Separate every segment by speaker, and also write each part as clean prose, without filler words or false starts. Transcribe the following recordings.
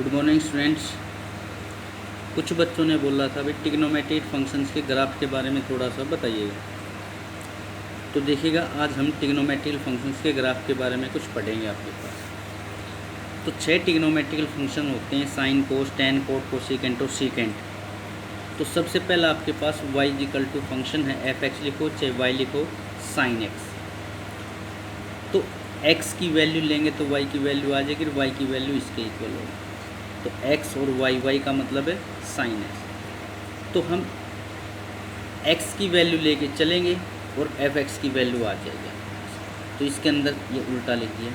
Speaker 1: Good morning students. कुछ बच्चों ने बोला था भाई ट्रिग्नोमेट्रिक फंक्शंस के ग्राफ के बारे में थोड़ा सा बताइएगा। तो देखिएगा आज हम ट्रिग्नोमेट्रिक फंक्शंस के ग्राफ के बारे में कुछ पढ़ेंगे आपके पास। तो 6 ट्रिग्नोमेट्रिकल फंक्शन होते हैं, साइन, कोस, टेन, कोट, कोसेकेंट और सीकेंट। तो सबसे पहला आपके पास y इक्वल टू फंक्शन है एफ एक्स लिखो, चाहे y लिखो साइन एक्स। तो x की वैल्यू लेंगे तो y की वैल्यू आ जाएगी, y की वैल्यू इसके इक्वल होगी। तो x और y का मतलब है साइन एक्स। तो हम x की वैल्यू लेके चलेंगे और एफ एक्स की वैल्यू आ जाएगी। तो इसके अंदर ये उल्टा लिख दिया,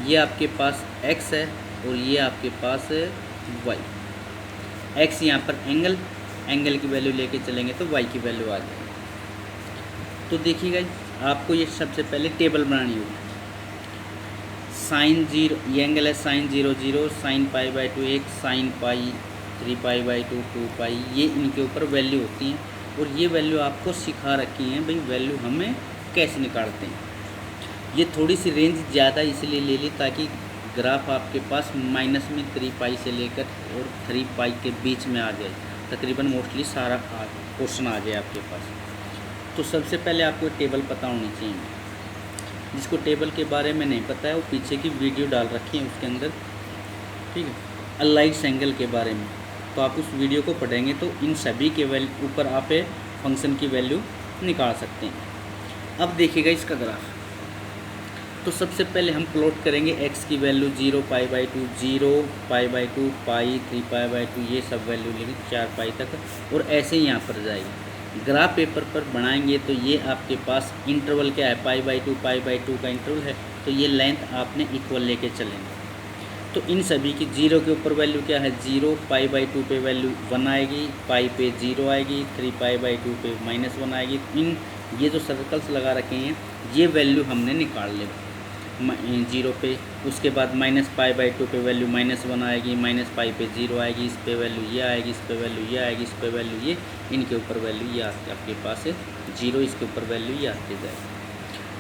Speaker 1: ये आपके पास x है और ये आपके पास है y। x यहाँ पर एंगल की वैल्यू लेके चलेंगे तो y की वैल्यू आ जाएगी। तो देखिएगा आपको ये सबसे पहले टेबल बनानी होगी। साइन 0 ये एंगल है, sine 0 0, sine pi by 2 1, sine pi 3 pi by 2 2 pi, ये इनके ऊपर वैल्यू होती हैं। और ये वैल्यू आपको सिखा रखी हैं भाई वैल्यू हमें कैसे निकालते हैं। ये थोड़ी सी रेंज ज़्यादा इसलिए ले ली ताकि ग्राफ आपके पास माइनस में 3 पाई से लेकर और 3 पाई के बीच में आ जाए, तकरीबन मोस्टली सारा क्वेश्चन आ जाए आपके पास। तो सबसे पहले आपको टेबल पता होनी चाहिए। जिसको टेबल के बारे में नहीं पता है वो पीछे की वीडियो डाल रखी है उसके अंदर, ठीक है, अलाइड्स एंगल के बारे में। तो आप उस वीडियो को पढ़ेंगे तो इन सभी के ऊपर आप फंक्शन की वैल्यू निकाल सकते हैं। अब देखिएगा इसका ग्राफ। तो सबसे पहले हम प्लॉट करेंगे x की value 0 pi by 2, 0 pi by 2, pi 3 pi by 2, ये सब वैल्यू लेंगे 4 पाई तक, और ऐसे ही यहाँ पर जाएगी। ग्राफ पेपर पर बनाएंगे तो ये आपके पास इंटरवल क्या है, पाई बाई 2 का इंटरवल है। तो ये लेंथ आपने इक्वल लेके चलेंगे। तो इन सभी की 0 के ऊपर वैल्यू क्या है 0, पाई बाई 2 पे वैल्यू 1 आएगी, पाई पे 0 आएगी, 3 पाई बाई 2 पे -1 आएगी। इन ये जो सर्कल्स लगा रखे हैं ये वैल्यू हमने निकाल ले 0 पे। उसके बाद माइनस पाई बाई 2 पे वैल्यू -1 आएगी, माइनस पाई पे 0 आएगी, इस पे वैल्यू ये आएगी, इस पे वैल्यू ये आएगी, इस पे वैल्यू ये, इनके ऊपर वैल्यू ये आपके पास है 0, इसके ऊपर वैल्यू ये आती जाएगी।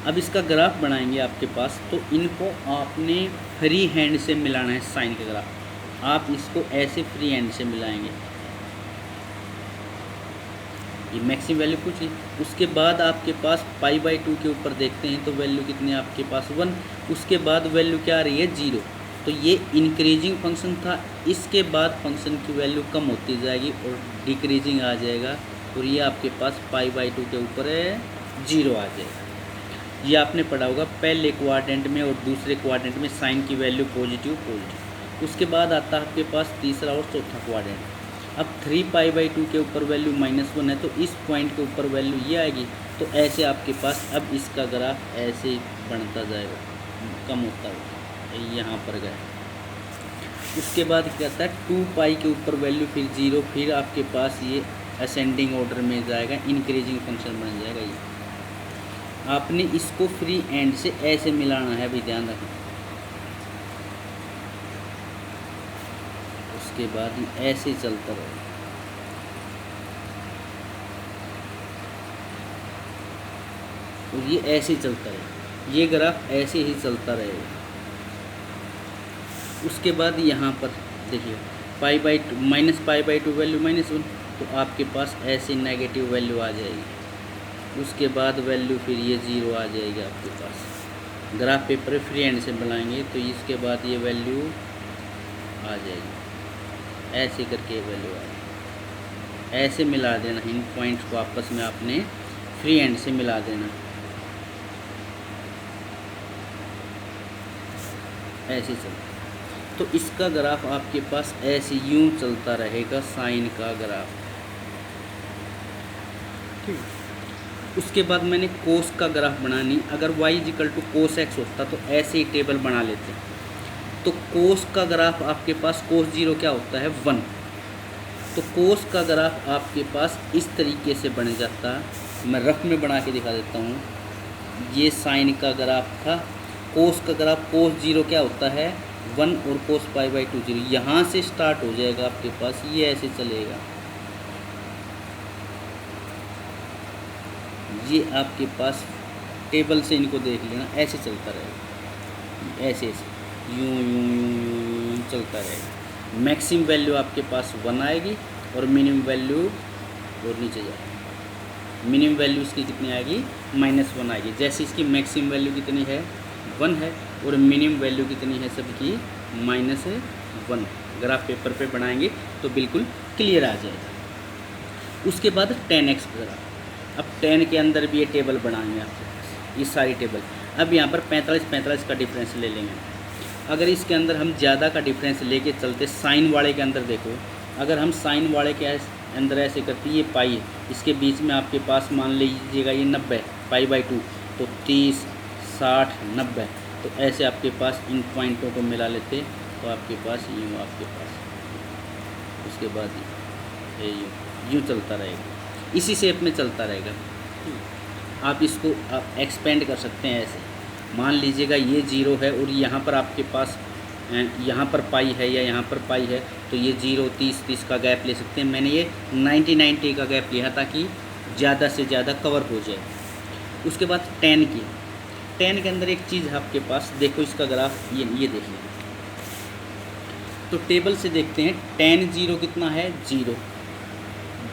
Speaker 1: अब इसका ग्राफ बनाएंगे आपके पास। तो इनको आपने फ्री हैंड से मिलाना है। साइन का ग्राफ आप इसको ऐसे फ्री हैंड से मिलाएंगे। ये मैक्सिमम वैल्यू पूछी। उसके बाद आपके पास पाई बाई 2 के ऊपर देखते हैं तो वैल्यू कितनी है आपके पास 1। उसके बाद वैल्यू क्या आ रही है 0। तो ये इंक्रीजिंग फंक्शन था। इसके बाद फंक्शन की वैल्यू कम होती जाएगी और डिक्रीजिंग आ जाएगा, और ये आपके पास पाई बाई 2 के ऊपर है 0 आ जाएगा। ये आपने पढ़ा होगा पहले क्वाड्रेंट में और दूसरे क्वाड्रेंट में साइन की वैल्यू पॉजिटिव। उसके बाद आता है आपके पास तीसरा और चौथा क्वाड्रेंट। अब 3 पाई बाई 2 के ऊपर वैल्यू -1 है तो इस पॉइंट के ऊपर वैल्यू ये आएगी। तो ऐसे आपके पास अब इसका ग्राफ ऐसे ही बढ़ता जाएगा, कम होता है, यहाँ पर गया। उसके बाद क्या आता है 2 पाई के ऊपर वैल्यू फिर 0, फिर आपके पास ये असेंडिंग ऑर्डर में जाएगा, इंक्रीजिंग फंक्शन बन जाएगा। ये आपने इसको फ्री एंड से ऐसे मिलाना है, भी ध्यान रखें। उसके बाद ये ऐसे चलता रहेगा, और ये ऐसे चलता रहेगा, ये ग्राफ ऐसे ही चलता रहेगा। उसके बाद यहाँ पर देखिए पाई बाई -2 वैल्यू -1, तो आपके पास ऐसे नेगेटिव वैल्यू आ जाएगी। उसके बाद वैल्यू फिर ये 0 आ जाएगी आपके पास। ग्राफ पेपर फ्री हैंड से बनाएंगे तो इसके बाद ये वैल्यू आ जाएगी, ऐसे करके वैल्यू आ जाएगी। ऐसे मिला देना, इन पॉइंट्स को आपस में आपने फ्री हैंड से मिला देना, ऐसे चलता। तो इसका ग्राफ आपके पास ऐसे यूं चलता रहेगा, साइन का ग्राफ, ठीक। उसके बाद मैंने कोस का ग्राफ बनानी। अगर y equal to cos x होता तो ऐसे ही टेबल बना लेते। तो कोस का ग्राफ आपके पास कोस 0 क्या होता है 1। तो कोस का ग्राफ आपके पास इस तरीके से बन जाता। मैं रफ में बना के दिखा देता हूँ। ये साइन का ग्राफ था। कोस का ग्राफ कोस 0 क्या होता है 1, और कोस पाई बाई 2 0। यहाँ से स्टार्ट हो जाएगा आपके पास, ये ऐसे चलेगा, ये आपके पास टेबल से इनको देख लेना, ऐसे चलता रहेगा, ऐसे यूं यूं यूं यूं यूं चलता रहेगा। मैक्सिमम वैल्यू आपके पास 1 आएगी और मिनिमम वैल्यू और नीचे जाएगी, मिनिमम वैल्यू इसकी कितनी आएगी -1 आएगी। जैसे इसकी मैक्सिमम वैल्यू कितनी है 1 है और मिनिमम वैल्यू कितनी है सबकी -1 है। अगर आप पेपर पे बनाएंगे तो बिल्कुल क्लियर आ जाएगा। उसके बाद 10x ग्राफ। अब 10 के अंदर भी ये टेबल बनाएंगे आपके ये सारी टेबल। अब यहाँ पर 45 का डिफरेंस ले लेंगे। अगर इसके अंदर हम ज़्यादा का डिफरेंस लेके चलते, साइन वाले के अंदर देखो, अगर हम साइन वाले के अंदर ऐसे करते, ये पाई है, इसके बीच में आपके पास मान लीजिएगा ये 90 π/2, तो 30 60 90, तो ऐसे आपके पास इन पॉइंटों को मिला लेते तो आपके पास यूँ आपके पास, उसके बाद ये यूँ चलता रहेगा, इसी शेप में चलता रहेगा। आप इसको आप एक्सपेंड कर सकते हैं ऐसे। मान लीजिएगा ये 0 है और यहाँ पर आपके पास यहाँ पर पाई है या यहाँ पर पाई है, तो ये 0 30 का गैप ले सकते हैं। मैंने ये 90 का गैप लिया ताकि ज़्यादा से ज़्यादा कवर हो जाए। उसके बाद 10 की, 10 के अंदर एक चीज़ है आपके पास, देखो इसका ग्राफ ये देखिए, तो टेबल से देखते हैं 10 0 कितना है 0,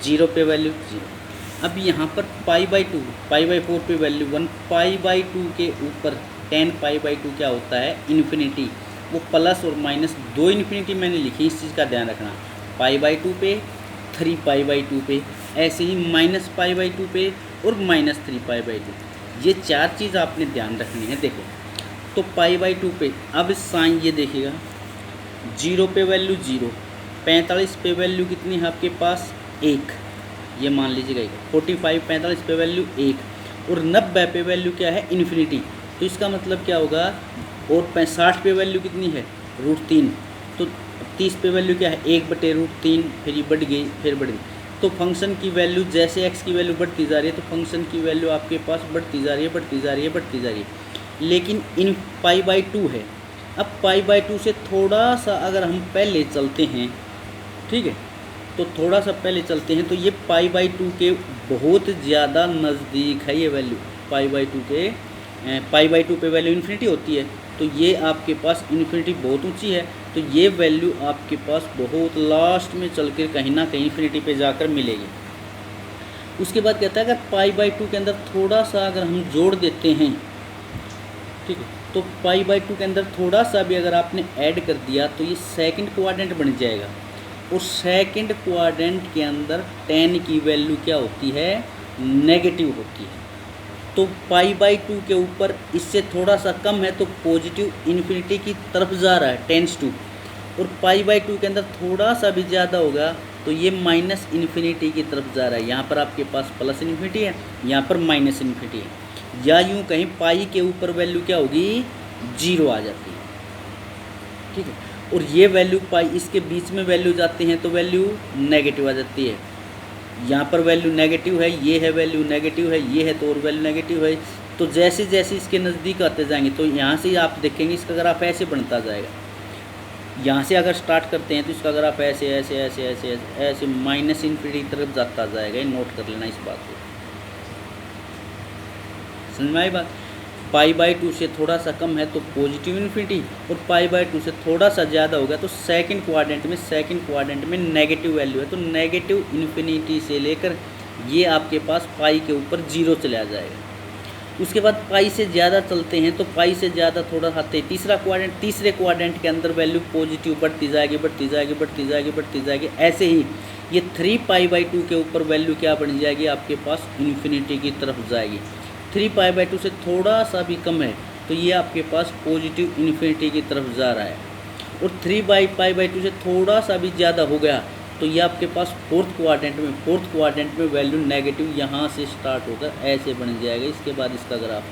Speaker 1: 0 पे वैल्यू 0। अब यहाँ पर π/2 π/4 पे वैल्यू 1, π/2 के ऊपर 10 π/2 क्या होता है इन्फिनिटी, वो प्लस और माइनस 2 इन्फिनिटी मैंने लिखी, इस चीज़ का ध्यान रखना। π/2 पे 3 π/2 पे, ऐसे ही -π/2 पे और -3 π/2, ये 4 चीज़ आपने ध्यान रखनी है। देखो तो π/2 पे अब साइन ये देखिएगा 0 पे वैल्यू 0, 45 पे वैल्यू कितनी है आपके पास 1, ये मान लीजिएगा 45 45 पे वैल्यू 1 और 90 पे वैल्यू क्या है इन्फिनिटी, तो इसका मतलब क्या होगा, और 60 पे वैल्यू कितनी है √3, तो 30 पे वैल्यू क्या है 1/√3, फिर ये बढ़ गई फिर बढ़ गई। तो फंक्शन की वैल्यू जैसे x की वैल्यू बढ़ती जा रही है तो फंक्शन की वैल्यू आपके पास बढ़ती जा रही है बढ़ती जा रही है बढ़ती जा रही है। लेकिन इन π/2 है, अब π/2 से थोड़ा सा अगर हम पहले चलते हैं, ठीक है, तो थोड़ा सा पहले चलते हैं तो ये π/2 के बहुत ज़्यादा नज़दीक है ये वैल्यू, π/2 के π/2 पे वैल्यू इन्फिनिटी होती है, तो ये आपके पास इन्फिनिटी बहुत ऊंची है, तो ये वैल्यू आपके पास बहुत लास्ट में चल कर कहीं ना कहीं इन्फिनिटी पे जाकर मिलेगी। उसके बाद कहता है अगर π/2 के अंदर थोड़ा सा अगर हम जोड़ देते हैं, ठीक है, तो π/2 के अंदर थोड़ा सा भी अगर आपने ऐड कर दिया तो ये सेकंड क्वाड्रेंट बन जाएगा, और सेकंड क्वाड्रेंट के अंदर 10 की वैल्यू क्या होती है नेगेटिव होती है। तो π/2 के ऊपर इससे थोड़ा सा कम है तो पॉजिटिव इन्फिनिटी की तरफ जा रहा है टेंस टू, और π/2 के अंदर थोड़ा सा भी ज़्यादा होगा तो ये माइनस इन्फिनिटी की तरफ जा रहा है। यहाँ पर आपके पास प्लस इन्फिनिटी है, यहाँ पर माइनस इन्फिनिटी है, या यूँ कहीं पाई के ऊपर वैल्यू क्या होगी 0 आ जाती है, ठीक है, और ये वैल्यू पाई इसके बीच में वैल्यू जाते हैं तो वैल्यू नेगेटिव आ जाती है। यहाँ पर वैल्यू नेगेटिव है, ये है वैल्यू नेगेटिव है, ये है तो और वैल्यू नेगेटिव है। तो जैसे जैसे इसके नज़दीक आते जाएंगे तो यहाँ से आप देखेंगे इसका ग्राफ ऐसे बनता जाएगा। यहाँ से अगर स्टार्ट करते हैं तो इसका ग्राफ ऐसे ऐसे ऐसे ऐसे ऐसे ऐसे माइनस इन्फिनिटी की तरफ जाता जाएगा। नोट कर लेना इस बात को, समझ में आई बात। π/2 से थोड़ा सा कम है तो पॉजिटिव इन्फिनिटी, और π/2 से थोड़ा सा ज़्यादा होगा तो सेकंड क्वाड्रेंट में नेगेटिव वैल्यू है, तो नेगेटिव इन्फिनिटी से लेकर ये आपके पास पाई के ऊपर 0 चला जाएगा। उसके बाद पाई से ज़्यादा चलते हैं तो पाई से ज़्यादा थोड़ा आते हैं तीसरे क्वाड्रेंट के अंदर वैल्यू पॉजिटिव बढ़ती जाएगी बढ़ती जाएगी बढ़ती जाएगी बढ़ती जाएगी। ऐसे ही ये 3π/2 के ऊपर वैल्यू क्या बन जाएगी आपके पास इन्फिनिटी की तरफ जाएगी। 3π/2 से थोड़ा सा भी कम है तो ये आपके पास पॉजिटिव इन्फिनिटी की तरफ जा रहा है, और 3π/2 से थोड़ा सा भी ज़्यादा हो गया तो ये आपके पास फोर्थ क्वाड्रेंट में वैल्यू नेगेटिव यहाँ से स्टार्ट होकर ऐसे बन जाएगा। इसके बाद इसका ग्राफ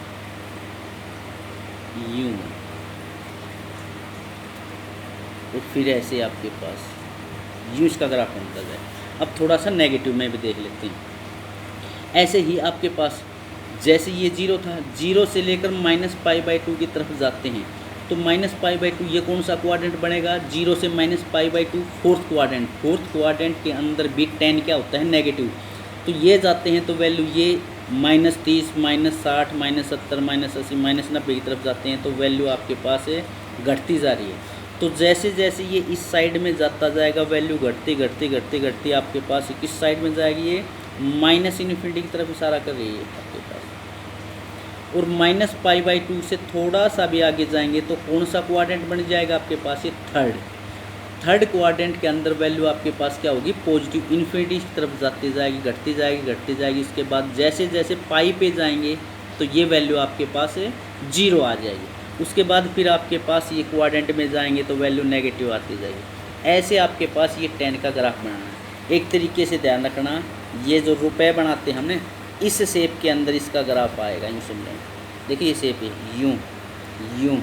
Speaker 1: यूँ, और फिर ऐसे आपके पास यूँ इसका ग्राफ बनता जाए। अब थोड़ा सा नेगेटिव में भी देख लेते हैं। ऐसे ही आपके पास जैसे ये 0 था, 0 से लेकर -π/2 की तरफ जाते हैं तो -π/2 ये कौन सा क्वाड्रेंट बनेगा, 0 से -π/2 फोर्थ क्वाड्रेंट के अंदर भी 10 क्या होता है नेगेटिव, तो ये जाते हैं तो वैल्यू ये -30 -60 -70 -80 -90 की तरफ जाते हैं तो वैल्यू आपके पास घटती जा रही है। तो जैसे जैसे ये इस साइड में जाता जाएगा वैल्यू घटते घटते घटते घटते आपके पास किस साइड में जाएगी, ये माइनस इन्फिनिटी की तरफ इशारा कर रही है आपके पास। और माइनस पाई बाई टू से थोड़ा सा भी आगे जाएंगे तो कौन सा क्वाड्रेंट बन जाएगा आपके पास, ये थर्ड क्वाड्रेंट के अंदर वैल्यू आपके पास क्या होगी, पॉजिटिव इन्फिनिटी की तरफ जाती जाएगी, घटती जाएगी घटती जाएगी। इसके बाद जैसे जैसे पाई पे जाएंगे तो ये वैल्यू आपके पास 0 आ जाएगी। उसके बाद फिर आपके पास ये क्वाड्रेंट में जाएंगे तो वैल्यू नेगेटिव आती जाएगी। ऐसे आपके पास ये 10 का ग्राफ बनाना है। एक तरीके से ध्यान रखना, ये जो रुपए बनाते हैं हमने, इस शेप के अंदर इसका ग्राफ आएगा, यूँ समझें। देखिए ये शेप है, यूँ यूँ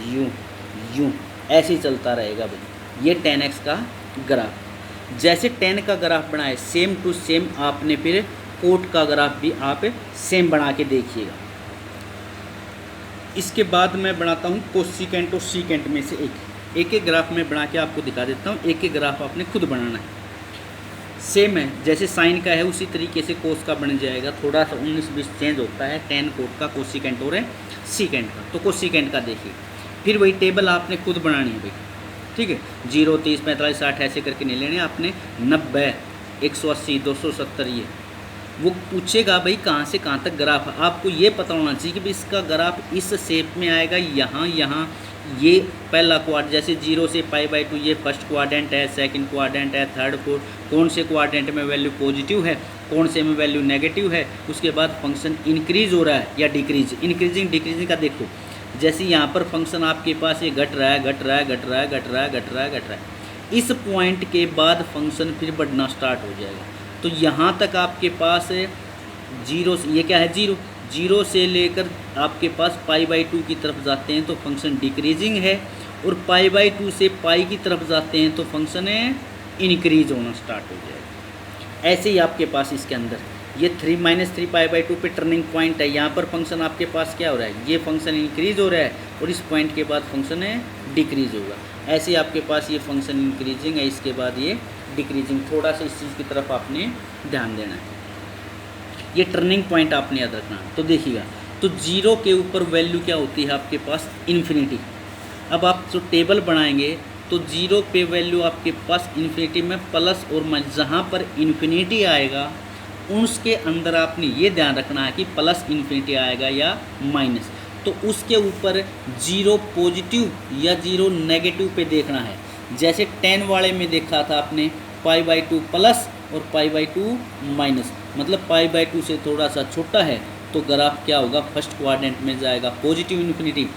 Speaker 1: यूँ यूँ ऐसे ही चलता रहेगा भाई, ये 10x का ग्राफ। जैसे 10 का ग्राफ बनाए सेम टू सेम आपने फिर कोट का ग्राफ भी आप सेम बना के देखिएगा। इसके बाद मैं बनाता हूँ कोसिकेंट और सीकेंट में से एक एक ग्राफ में बना के आपको दिखा देता हूँ। एक एक ग्राफ आपने खुद बनाना है। सेम है, जैसे साइन का है उसी तरीके से कोस का बन जाएगा। थोड़ा सा 19-20 चेंज होता है, 10 कोट का कोसिकेंट और सीकेंट का। तो कोसिकेंट का देखिए, फिर वही टेबल आपने खुद बनानी है भाई, ठीक है। 0, 30, 45, 60 ऐसे करके नहीं लेने आपने। 90, 180, 270 ये वो पूछेगा भाई कहाँ से कहाँ तक ग्राफ है। आपको ये पता होना चाहिए कि भाई इसका ग्राफ इस शेप में आएगा, यहाँ ये पहला क्वाड्रेंट, जैसे 0 से पाई बाई 2 ये फर्स्ट क्वाड्रेंट है, सेकंड क्वाड्रेंट है, थर्ड फोर्थ, कौन से क्वाड्रेंट में वैल्यू पॉजिटिव है, कौन से में वैल्यू नेगेटिव है। उसके बाद फंक्शन इंक्रीज हो रहा है या डिक्रीज, इंक्रीजिंग डिक्रीजिंग का देखो। जैसे यहाँ पर फंक्शन आपके पास ये घट रहा है घट रहा है घट रहा है घट रहा है घट रहा है घट रहा है, इस पॉइंट के बाद फंक्शन फिर बढ़ना स्टार्ट हो जाएगा। तो यहाँ तक आपके पास 0 से, ये क्या है 0 से लेकर आपके पास पाई बाई 2 की तरफ जाते हैं तो फंक्शन डिक्रीजिंग है, और पाई बाई 2 से पाई की तरफ जाते हैं तो फंक्शन इंक्रीज होना स्टार्ट हो जाएगा। ऐसे ही आपके पास इसके अंदर ये 3 पाई बाई 2 पे टर्निंग पॉइंट है। यहाँ पर फंक्शन आपके पास क्या हो रहा है, ये फंक्शन इंक्रीज हो रहा है और इस पॉइंट के बाद फंक्शन डिक्रीज होगा। ऐसे ही आपके पास ये फंक्शन इंक्रीजिंग है, इसके बाद ये डिक्रीजिंग। थोड़ा सा इस चीज़ की तरफ आपने ध्यान देना है, ये टर्निंग पॉइंट आपने याद रखना है। तो देखिएगा, तो 0 के ऊपर वैल्यू क्या होती है आपके पास, इन्फिनिटी। अब आप जो टेबल बनाएंगे तो 0 पे वैल्यू आपके पास इन्फिनिटी में प्लस और माइनस, जहाँ पर इन्फिनिटी आएगा उसके अंदर आपने ये ध्यान रखना है कि प्लस इन्फिनिटी आएगा या माइनस। तो उसके ऊपर 0 पॉजिटिव या 0 नेगेटिव पे देखना है। जैसे 10 वाले में देखा था आपने पाई बाई 2 प्लस और पाई बाई 2 माइनस, मतलब पाई बाई 2 से थोड़ा सा छोटा है तो ग्राफ क्या होगा, फर्स्ट क्वाड्रेंट में जाएगा पॉजिटिव इन्फिनिटी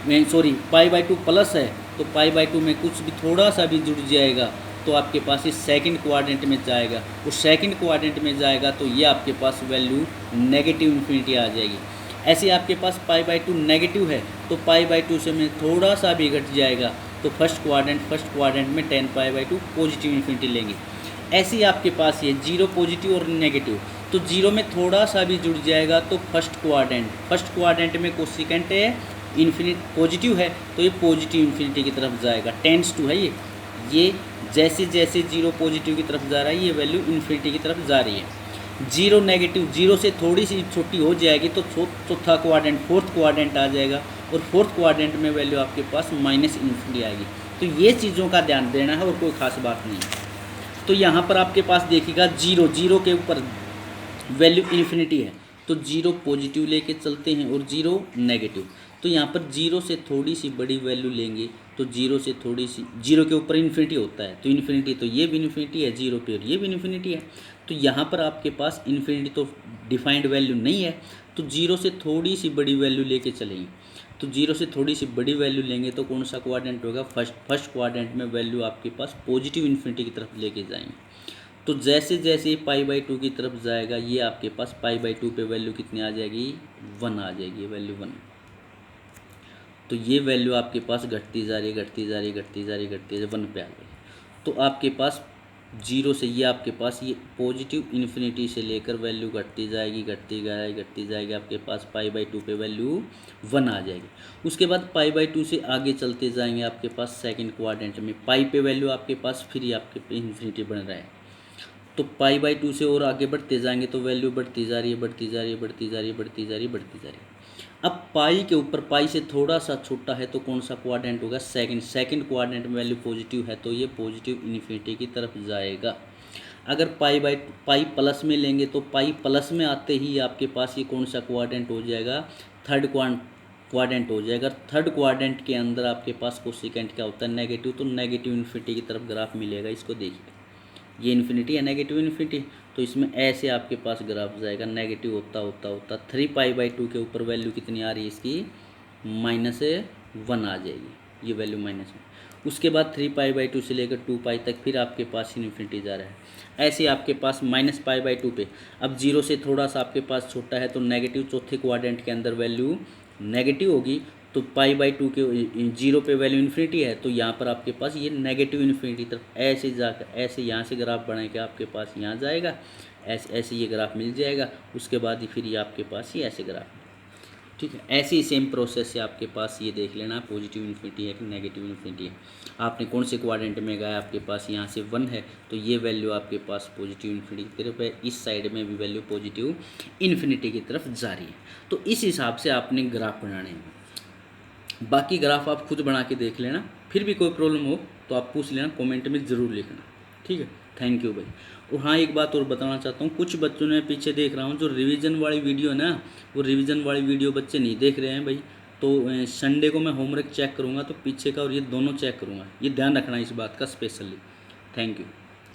Speaker 1: में। सॉरी, पाई बाई 2 प्लस है तो पाई बाई 2 में कुछ भी थोड़ा सा भी जुड़ जाएगा तो आपके पास इस सेकंड क्वाड्रेंट में जाएगा, और सेकंड क्वाड्रेंट में जाएगा तो ये आपके पास वैल्यू नेगेटिव इन्फिनिटी आ जाएगी। ऐसे आपके पास पाई बाई 2 नेगेटिव है तो पाई बाई 2 से में थोड़ा सा भी घट जाएगा तो फर्स्ट क्वाड्रेंट में 10 पाई बाई 2 पॉजिटिव इन्फिनिटी लेंगे। ऐसे ही आपके पास ये 0 पॉजिटिव और नेगेटिव, तो 0 में थोड़ा सा भी जुड़ जाएगा तो फर्स्ट क्वाड्रेंट में कोसिकेंट है इन्फिनिट पॉजिटिव है तो ये पॉजिटिव इन्फिनिटी की तरफ जाएगा, टेंड्स टू है ये जैसे जैसे 0 पॉजिटिव की तरफ जा रहा है ये वैल्यू इन्फिनिटी की तरफ जा रही है। 0 नेगेटिव 0 से थोड़ी सी छोटी हो जाएगी तो चौथा क्वाड्रेंट फोर्थ क्वाड्रेंट आ जाएगा, और फोर्थ क्वाड्रेंट में वैल्यू आपके पास माइनस इन्फिनिटी आएगी। तो ये चीज़ों का ध्यान देना है और कोई ख़ास बात नहीं है। तो यहाँ पर आपके पास देखिएगा 0 के ऊपर वैल्यू इन्फिनिटी है तो 0 पॉजिटिव लेके चलते हैं और 0 नेगेटिव। तो यहाँ पर 0 से थोड़ी सी बड़ी वैल्यू लेंगे तो 0 से थोड़ी सी, 0 के ऊपर इन्फिनिटी होता है तो इन्फिनिटी, तो ये भी इन्फिनिटी है 0 पे और ये भी इन्फिनिटी है। तो यहाँ पर आपके पास इन्फिनिटी तो डिफाइंड वैल्यू नहीं है तो 0 से थोड़ी सी बड़ी वैल्यू लेके चलेंगे। तो 0 से थोड़ी सी बड़ी वैल्यू लेंगे तो कौन सा क्वाड्रेंट होगा, फर्स्ट क्वाड्रेंट में वैल्यू आपके पास पॉजिटिव इन्फिनिटी की तरफ लेके जाएंगे। तो जैसे जैसे पाई बाई 2 की तरफ जाएगा ये आपके पास पाई बाई 2 पे वैल्यू कितनी आ जाएगी, 1 आ जाएगी, वैल्यू 1। तो ये वैल्यू आपके पास घटती जा रही है 1 पे आ गई। तो आपके पास 0 से ये आपके पास ये पॉजिटिव इन्फिनिटी से लेकर वैल्यू घटती जाएगी आपके पास पाई बाई 2 पे वैल्यू 1 आ जाएगी। उसके बाद पाई बाई 2 से आगे चलते जाएंगे आपके पास सेकंड क्वाड्रेंट में पाई पे वैल्यू आपके पास फिर आपके पे इन्फिनिटी बन रहा है। तो पाई बाई 2 से और आगे बढ़ते जाएंगे तो वैल्यू बढ़ती जा रही है। अब पाई के ऊपर, पाई से थोड़ा सा छोटा है तो कौन सा क्वाड्रेंट होगा, सेकंड। सेकंड क्वाड्रेंट में वैल्यू पॉजिटिव है तो ये पॉजिटिव इन्फिनिटी की तरफ जाएगा। अगर पाई प्लस में लेंगे तो पाई प्लस में आते ही आपके पास ये कौन सा क्वाड्रेंट हो जाएगा, थर्ड क्वाड्रेंट हो जाएगा। थर्ड क्वाड्रेंट के अंदर आपके पास कोसिकेंट क्या होता है, नेगेटिव, तो नेगेटिव इन्फिनिटी की तरफ ग्राफ मिलेगा। इसको देखिए, ये इन्फिनिटी है, नेगेटिव इन्फिनिटी, तो इसमें ऐसे आपके पास ग्राफ जाएगा, नेगेटिव होता होता होता 3π/2 के ऊपर वैल्यू कितनी आ रही है इसकी, -1 आ जाएगी, ये वैल्यू -1। उसके बाद 3π/2 से लेकर 2π तक फिर आपके पास इन्फिनिटी जा रहा है। ऐसे आपके पास -π/2 पे, अब जीरो से थोड़ा सा आपके पास छोटा है तो नेगेटिव, चौथे क्वाड्रेंट के अंदर वैल्यू नेगेटिव होगी, तो π/2 के जीरो पे वैल्यू इन्फिनिटी है, तो यहाँ पर आपके पास ये नेगेटिव इन्फिनिटी तरफ ऐसे जाकर, ऐसे यहाँ से ग्राफ बना के आपके पास यहाँ जाएगा, ऐसे ऐसे ये ग्राफ मिल जाएगा। उसके बाद ही फिर ये आपके पास ये ऐसे ग्राफ, ठीक है। ऐसे ही सेम प्रोसेस से आपके पास ये देख लेना पॉजिटिव इन्फिनिटी है कि नेगेटिव इन्फिनिटी है। आपने कौन से क्वाड्रेंट में गया, आपके पास यहाँ से 1 है तो ये वैल्यू आपके पास पॉजिटिव इन्फिनिटी की तरफ है, इस साइड में भी वैल्यू पॉजिटिव इन्फिनिटी की तरफ जा रही है। तो इस हिसाब से आपने ग्राफ बनाने हैं। बाकी ग्राफ आप खुद बना के देख लेना, फिर भी कोई प्रॉब्लम हो तो आप पूछ लेना, कमेंट में ज़रूर लिखना, ठीक है। थैंक यू भाई। और हाँ, एक बात और बताना चाहता हूँ, कुछ बच्चों ने पीछे देख रहा हूँ जो रिवीजन वाली वीडियो है ना, वो रिवीजन वाली वीडियो बच्चे नहीं देख रहे हैं भाई। तो संडे को मैं होमवर्क चेक करूँगा तो पीछे का और ये दोनों चेक करूँगा, ये ध्यान रखना इस बात का स्पेशली। Thank you.